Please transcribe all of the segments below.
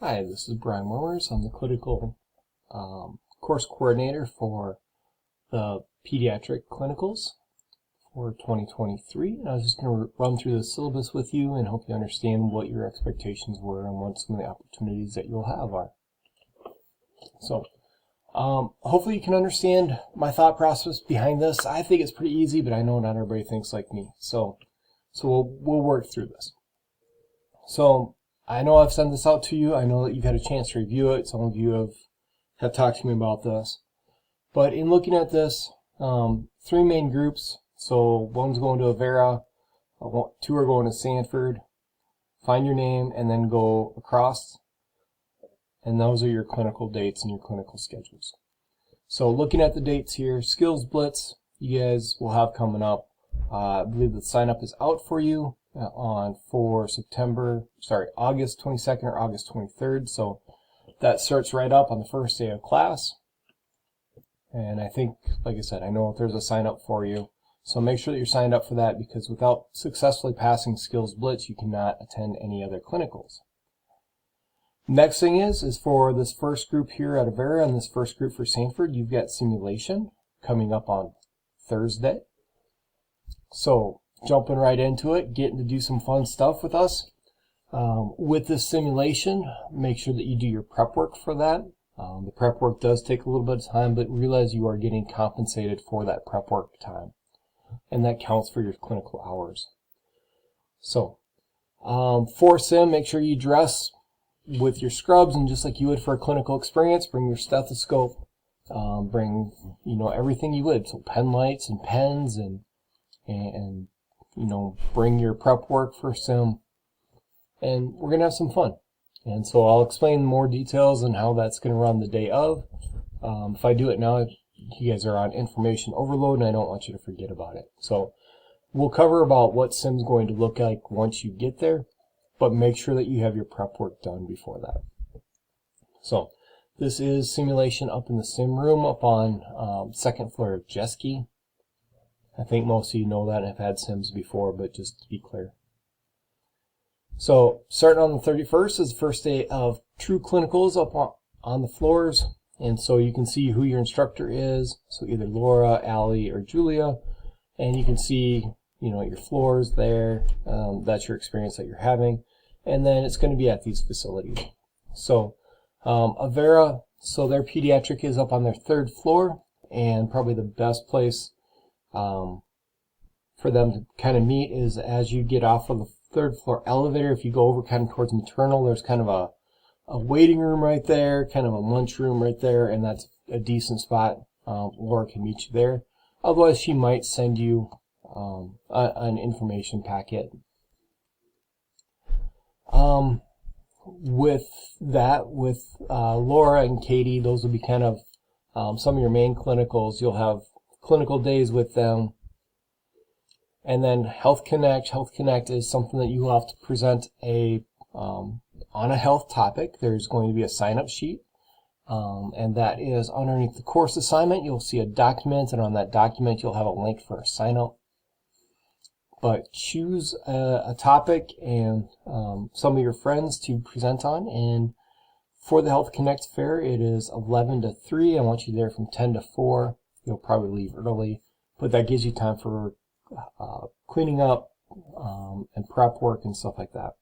Hi, this is Brian Wormers. I'm the clinical course coordinator for the pediatric clinicals for 2023. And I was just going to run through the syllabus with you and help you understand what your expectations were and what some of the opportunities that you'll have are. So hopefully you can understand my thought process behind this. I think it's pretty easy, but I know not everybody thinks like me. So we'll work through this. So I know I've sent this out to you. I know that you've had a chance to review it. Some of you have talked to me about this. But in looking at this, three main groups. So one's going to Avera, two are going to Sanford. Find your name and then go across. And those are your clinical dates and your clinical schedules. So looking at the dates here, Skills Blitz, you guys will have coming up. I believe the sign up is out for you for August 22nd or August 23rd. So that starts right up on the first day of class. And I think, like I said, I know if there's a sign up for you. So make sure that you're signed up for that, because without successfully passing Skills Blitz, you cannot attend any other clinicals. Next thing is for this first group here at Avera and this first group for Sanford, you've got simulation coming up on Thursday. So jumping right into it, getting to do some fun stuff with us. With this simulation, make sure that you do your prep work for that. The prep work does take a little bit of time, but realize you are getting compensated for that prep work time. And that counts for your clinical hours. So, for sim, make sure you dress with your scrubs, and just like you would for a clinical experience, bring your stethoscope, bring, everything you would. So pen lights and pens and bring your prep work for sim. And we're going to have some fun. And so I'll explain more details on how that's going to run the day of. If I do it now, you guys are on information overload, and I don't want you to forget about it. So we'll cover about what sim's going to look like once you get there, but make sure that you have your prep work done before that. So this is simulation up in the sim room up on second floor of Jeski. I think most of you know that and have had sims before, but just to be clear. So starting on the 31st is the first day of true clinicals up on the floors. And so you can see who your instructor is. So either Laura, Allie, or Julia. And you can see, your floors there. That's your experience that you're having. And then it's going to be at these facilities. So Avera, so their pediatric is up on their third floor, and probably the best place for them to kind of meet is as you get off of the third floor elevator. If you go over kind of towards maternal, there's kind of a waiting room right there, kind of a lunch room right there, and that's a decent spot. Laura can meet you there. Otherwise, she might send you an information packet. With Laura and Katie, those will be kind of some of your main clinicals. You'll have clinical days with them. And then Health Connect. Health Connect is something that you will have to present on a health topic. There's going to be a sign-up sheet, and that is underneath the course assignment. You'll see a document, and on that document you'll have a link for a sign-up. But choose a topic and some of your friends to present on. And for the Health Connect Fair, it is 11 to 3. I want you there from 10 to 4. You'll probably leave early, but that gives you time for cleaning up and prep work and stuff like that.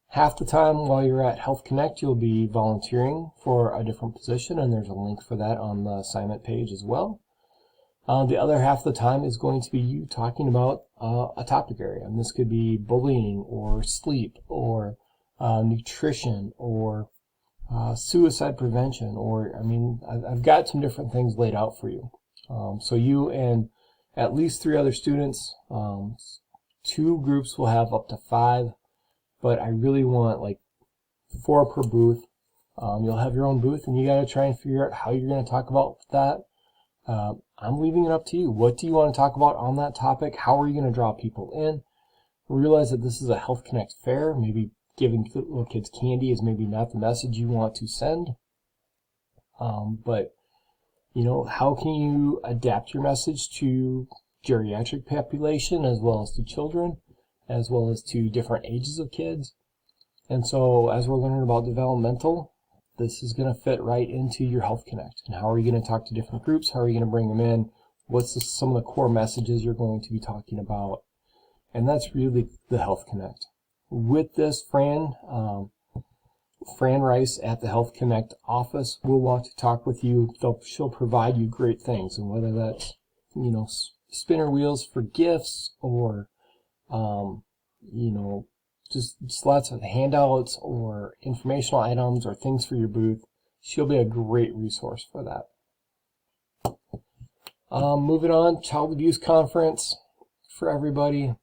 Half the time while you're at Health Connect, you'll be volunteering for a different position, and there's a link for that on the assignment page as well. The other half of the time is going to be you talking about a topic area, and this could be bullying or sleep or nutrition or suicide prevention, or I've got some different things laid out for you. So you and at least 3 other students, 2 groups will have up to 5. But I really want like 4 per booth. You'll have your own booth, and you got to try and figure out how you're going to talk about that. I'm leaving it up to you. What do you want to talk about on that topic? How are you going to draw people in? Realize that this is a Health Connect fair. Maybe giving little kids candy is maybe not the message you want to send. But how can you adapt your message to geriatric population as well as to children, as well as to different ages of kids? And so as we're learning about developmental, this is going to fit right into your Health Connect. And how are you going to talk to different groups? How are you going to bring them in? What's some of the core messages you're going to be talking about? And that's really the Health Connect. With this, Fran Rice at the Health Connect office will want to talk with you. She'll provide you great things, and whether that's, you know, spinner wheels for gifts, or you know, just lots of handouts or informational items or things for your booth, she'll be a great resource for that. Moving on, Child Abuse Conference for everybody.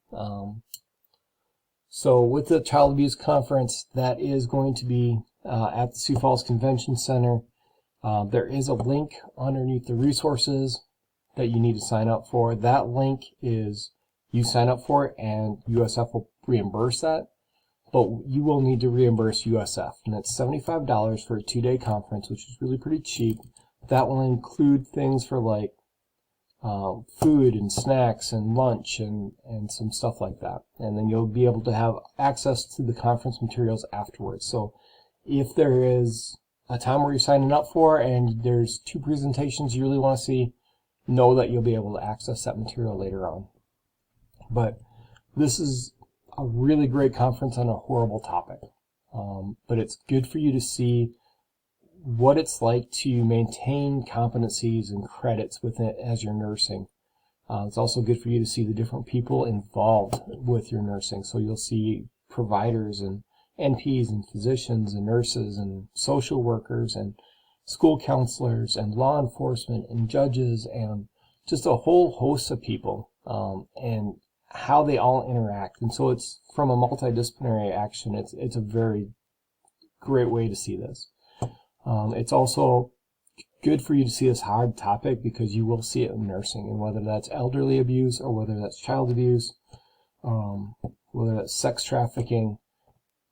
So with the Child Abuse Conference, that is going to be at the Sioux Falls Convention Center. There is a link underneath the resources that you need to sign up for. That link is, you sign up for it and USF will reimburse that, but you will need to reimburse USF, and it's $75 for a 2-day conference, which is really pretty cheap. That will include things for like food and snacks and lunch and some stuff like that. And then you'll be able to have access to the conference materials afterwards. So if there is a time where you're signing up for and there's 2 presentations you really want to see, know that you'll be able to access that material later on. But this is a really great conference on a horrible topic. But it's good for you to see what it's like to maintain competencies and credits with it as you're nursing. It's also good for you to see the different people involved with your nursing. So you'll see providers and NPs and physicians and nurses and social workers and school counselors and law enforcement and judges and just a whole host of people, and how they all interact. And so it's from a multidisciplinary action. It's a very great way to see this. It's also good for you to see this hard topic because you will see it in nursing, and whether that's elderly abuse or whether that's child abuse, whether that's sex trafficking,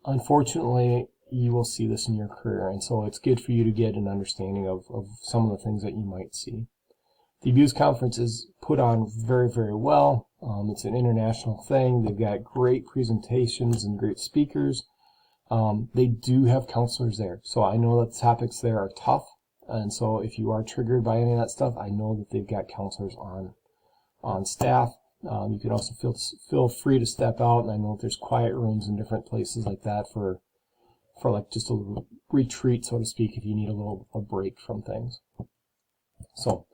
unfortunately, you will see this in your career. And so it's good for you to get an understanding of some of the things that you might see. The Abuse Conference is put on very, very well. It's an international thing. They've got great presentations and great speakers. They do have counselors there. So I know that the topics there are tough. And so if you are triggered by any of that stuff, I know that they've got counselors on staff. You can also feel free to step out. And I know that there's quiet rooms in different places like that for like just a little retreat, so to speak, if you need a break from things. So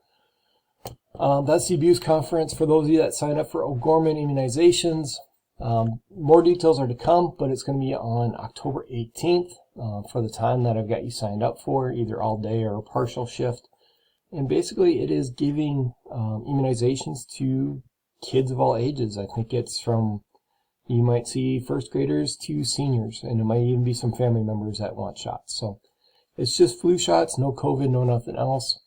that's the Abuse Conference. For those of you that signed up for O'Gorman immunizations, more details are to come, but it's going to be on October 18th for the time that I've got you signed up for, either all day or a partial shift. And basically it is giving immunizations to kids of all ages. I think it's from, you might see first graders to seniors, and it might even be some family members that want shots. So it's just flu shots, no COVID, no nothing else.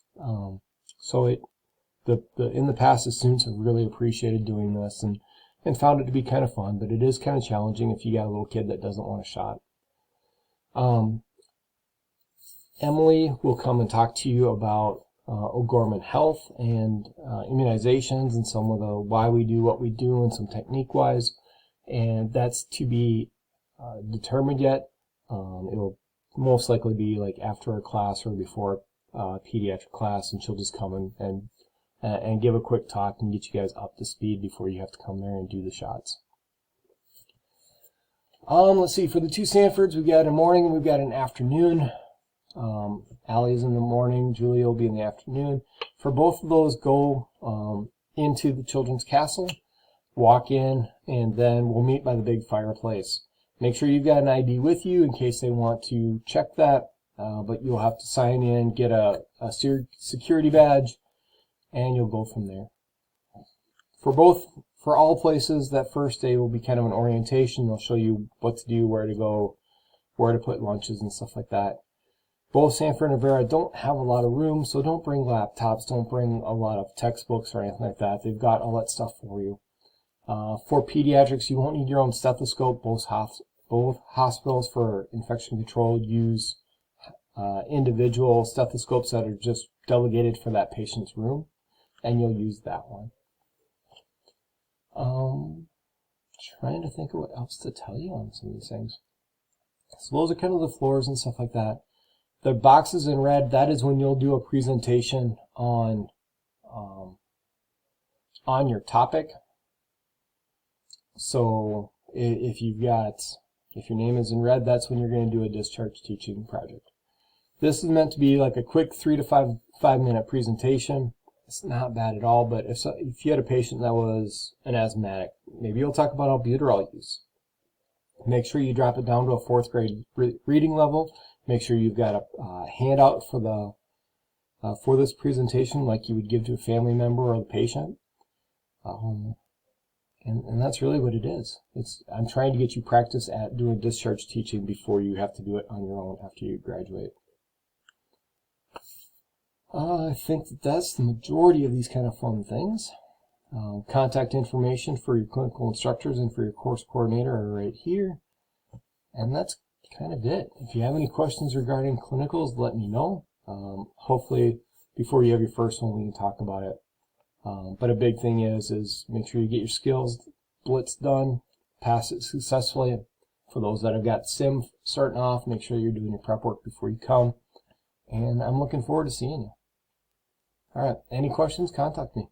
So in the past, the students have really appreciated doing this and found it to be kind of fun, but it is kind of challenging if you got a little kid that doesn't want a shot. Emily will come and talk to you about O'Gorman Health and immunizations and some of the why we do what we do and some technique-wise, and that's to be determined yet. It will most likely be like after a class or before a pediatric class, and she'll just come and give a quick talk and get you guys up to speed before you have to come there and do the shots. Let's see, for the 2 Sanfords, we've got a morning and we've got an afternoon. Allie is in the morning, Julia will be in the afternoon. For both of those, go into the Children's Castle, walk in, and then we'll meet by the big fireplace. Make sure you've got an ID with you in case they want to check that, but you'll have to sign in, get a security badge, and you'll go from there. For all places, that first day will be kind of an orientation. They'll show you what to do, where to go, where to put lunches and stuff like that. Both Sanford and Rivera don't have a lot of room, so don't bring laptops, don't bring a lot of textbooks or anything like that. They've got all that stuff for you. For pediatrics, you won't need your own stethoscope. Both hospitals for infection control use individual stethoscopes that are just delegated for that patient's room, and you'll use that one. Trying to think of what else to tell you on some of these things. So those are kind of the floors and stuff like that. The boxes in red, that is when you'll do a presentation on your topic. So if your name is in red, that's when you're going to do a discharge teaching project. This is meant to be like a quick 3 to 5 minute presentation. It's not bad at all, but if you had a patient that was an asthmatic, maybe you'll talk about albuterol use. Make sure you drop it down to a 4th grade reading level. Make sure you've got a handout for this presentation like you would give to a family member or the patient. And that's really what it is. I'm trying to get you practice at doing discharge teaching before you have to do it on your own after you graduate. I think that's the majority of these kind of fun things. Contact information for your clinical instructors and for your course coordinator are right here. And that's kind of it. If you have any questions regarding clinicals, let me know. Hopefully, before you have your first one, we can talk about it. But a big thing is make sure you get your skills blitz done, pass it successfully. For those that have got sim starting off, make sure you're doing your prep work before you come. And I'm looking forward to seeing you. All right, any questions, contact me.